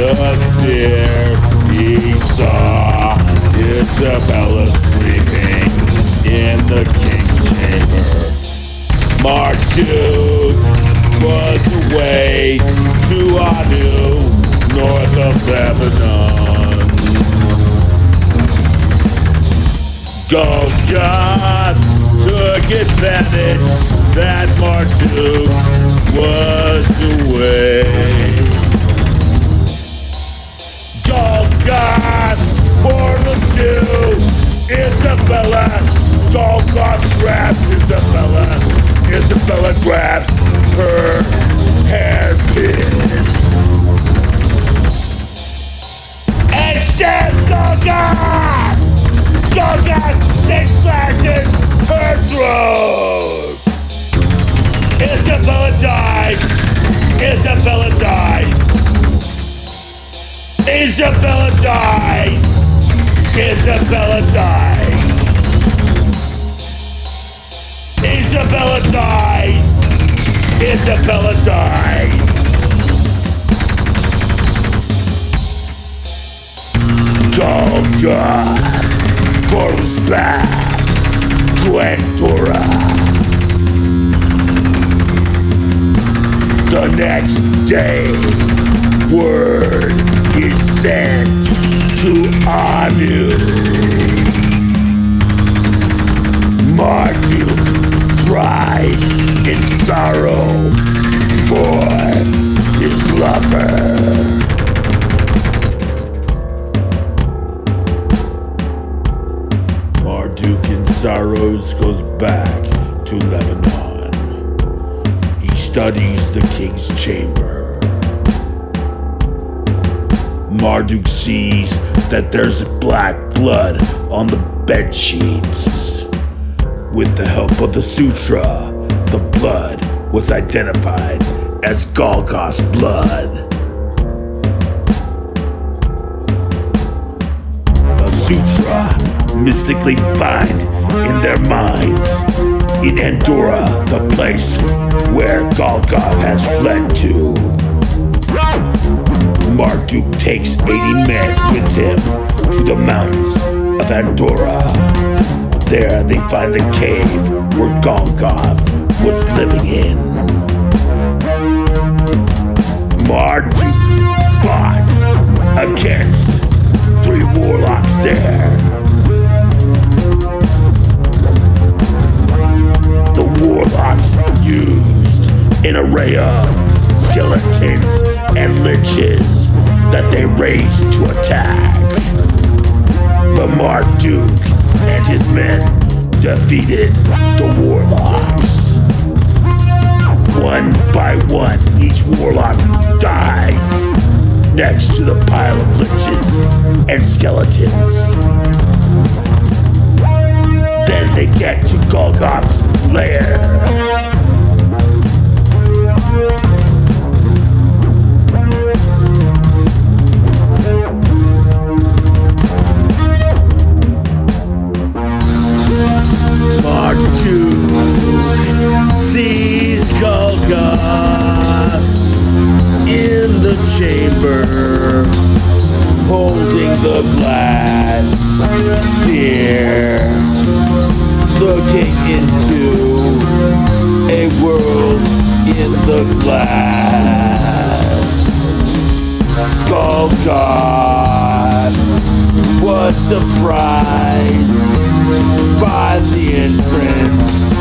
the sphere. He saw Isabella sleeping in the king's chamber. Marduke was away to Anu, north of Lebanon. Golgoth took advantage that Marduke was away. Golgoth portal to Isabella. Golgoth grabs Isabella. Isabella grabs her hairpin and stabs Golgoth! Golgoth then slashes her throat! Isabella dies! Isabella dies! Isabella dies! Isabella dies! Isabella dies! Isabella dies! Golgoth goes back to Andora. The next day, word is sent to Anu. Marduke cries in sorrow for his lover. Marduke in sorrows goes back to Lebanon. He studies the king's chamber. Marduk sees that there's black blood on the bed sheets. With the help of the sutra, the blood was identified as Golgoth's blood. The sutra mystically find in their minds in Andora, the place where Golgoth has fled to. Marduke takes 80 men with him to the mountains of Andora. There they find the cave where Golgoth was living in. Marduke fought against 3 warlocks there. The warlocks used an array of skeletons and liches that they raised to attack. But Marduke and his men defeated the warlocks. One by one, each warlock dies next to the pile of liches and skeletons. Then they get to Golgoth's lair. Sees Golgoth in the chamber, holding the glass sphere, looking into a world in the glass. Golgoth was surprised by the entrance.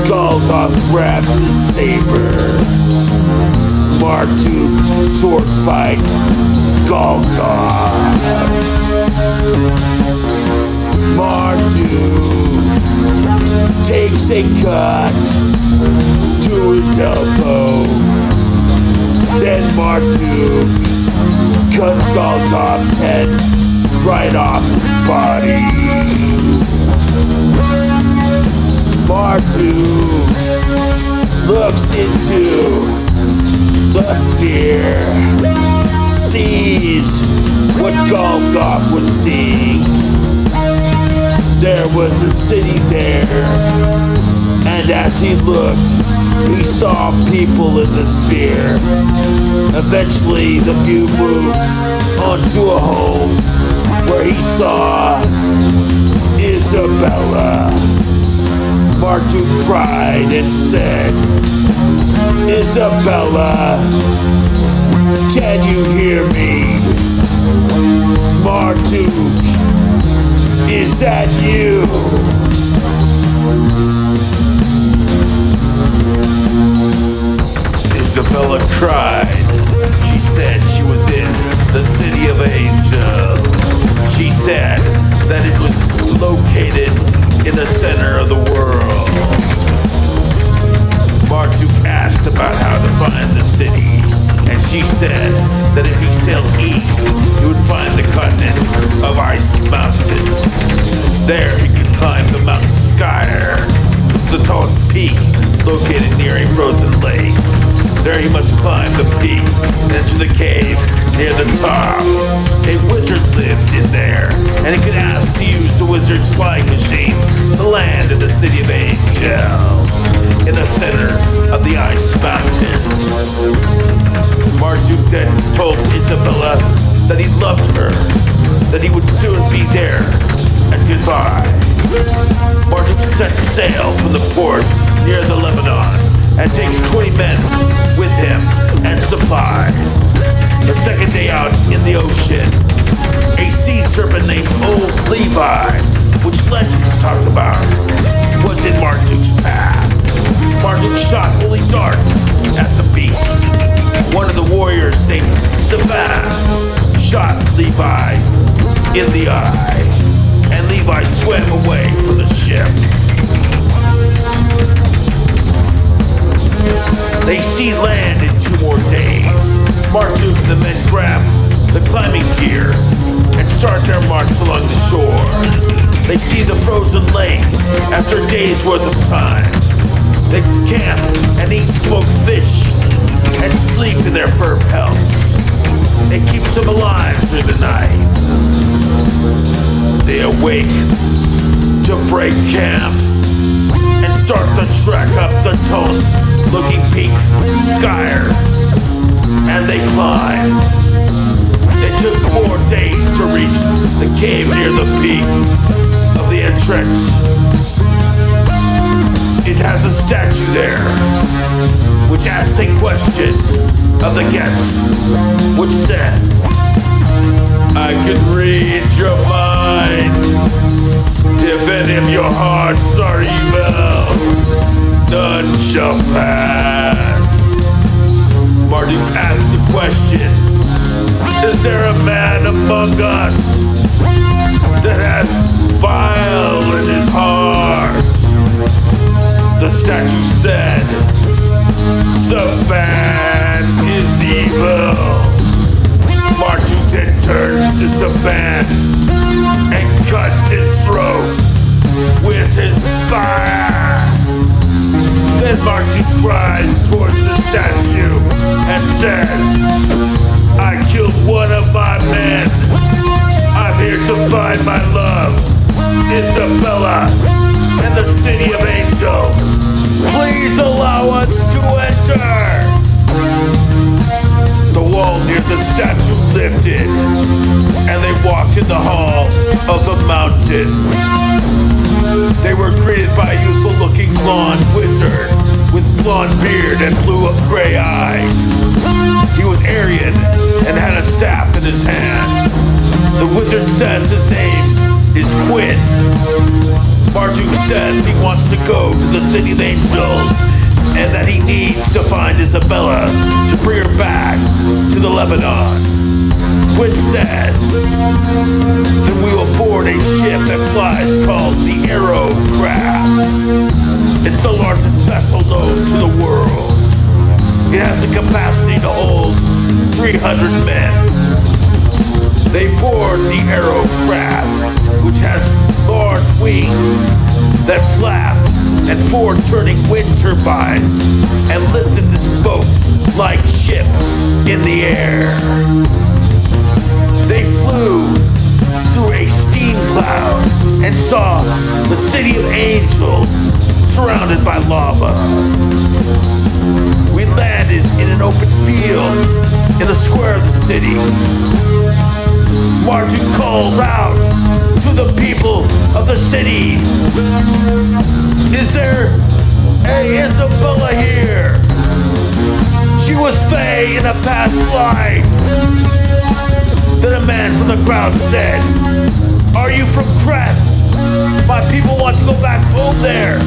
Golgoth grabs his saber. Marduke sword fights Golgoth. Marduke takes a cut to his elbow. Then Marduke cuts Golgoth's head right off his body. Marduke looks into the sphere, sees what Golgoth was seeing. There was a city there, and as he looked, he saw people in the sphere. Eventually, the few moved onto a home where he saw Isabella. Marduke cried and said, Isabella, can you hear me? Marduke, is that you? Isabella cried. She said she was in the city of angels. She said that it was located in the center of the world. Marduke asked about how to find the city, and she said that if he sailed east, he would find the continent of ice mountains. There he could climb the Mount Skyer, the tallest peak located near a frozen lake. There he must climb the peak and enter the cave near the top. A wizard lived in there, and he could ask to use the wizard's flying machine to land in the city of angels, in the center of the ice mountains. Marduke then told Isabella that he loved her, that he would soon be there, and goodbye. Marduke set sail from the port near the Lebenon and takes 20 men with him and supplies. The second day out in the ocean, a sea serpent named Old Levi, which legends talk about, was in Marduke's path. Marduke shot holy darts at the beast. One of the warriors named Isabella shot Levi in the eye, and Levi swam away from the ship. They see land in 2 more days. Marduke and the men grab the climbing gear and start their march along the shore. They see the frozen lake after a day's worth of time. They camp and eat smoked fish and sleep in their fur pelts. It keeps them alive through the night. They awake to break camp and start the trek up the tallest looking peak, Skyer, and they climb. It took 4 days to reach the cave near the peak of the entrance. It has a statue there, which asks a question of the guests, which says, I can read your mind. If any of your hearts are evil, none shall pass. Marduke asks the question, is there a man among us that has fire in his heart? The statue said, Saban is evil. Marduke then turns to Saban and cuts his throat with his fire. Then Marduke cries towards the statue and says, I killed one of my men. I'm here to find my love, Isabella, in the city of angels. Please allow us to enter. The wall near the statue lifted, and they walked in the hall of the mountain. They were greeted by a youthful-looking blonde wizard with blonde beard and blue-gray eyes. He was Aryan and had a staff in his hand. The wizard says his name is Quinn. Marduke says he wants to go to the city of angels and that he needs to find Isabella to bring her back to the Lebenon. Quinn says that we will board a ship that flies called the Aerocraft. It's the largest vessel known to the world. It has the capacity to hold 300 men. They board the Aerocraft, which has large wings that flap and 4 turning wind turbines, and lifted this boat-like ship in the air. They flew through a steam cloud and saw the city of angels surrounded by lava. We landed in an open field Marduke calls out to the people of the city. Is there a Isabella here? She was Fae in a past life. Then a man from the crowd said, are you from Crest? My people want to go back home there.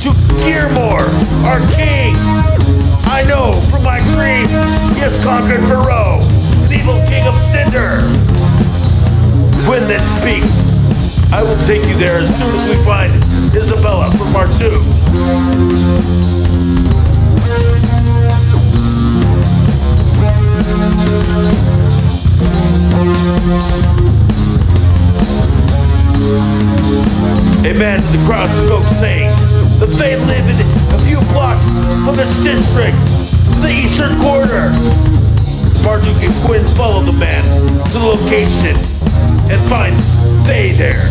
To Gearmore, our king. I know from my dreams he has conquered Pharaoh, the evil king of Cinder. When then speaks, I will take you there as soon as we find Isabella from Marduke. A man in the crowd spoke, saying, the Fae live in a few blocks from this district, the eastern quarter. Marduke and Quinn follow the man to the location and find Fae there.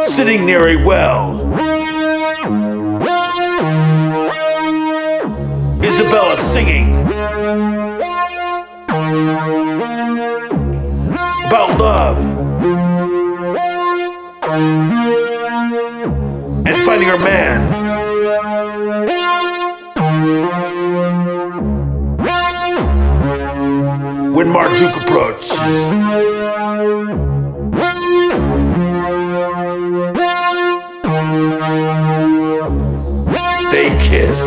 Sitting near a well, Isabella singing about love and finding her man. When Marduke approaches, they kiss.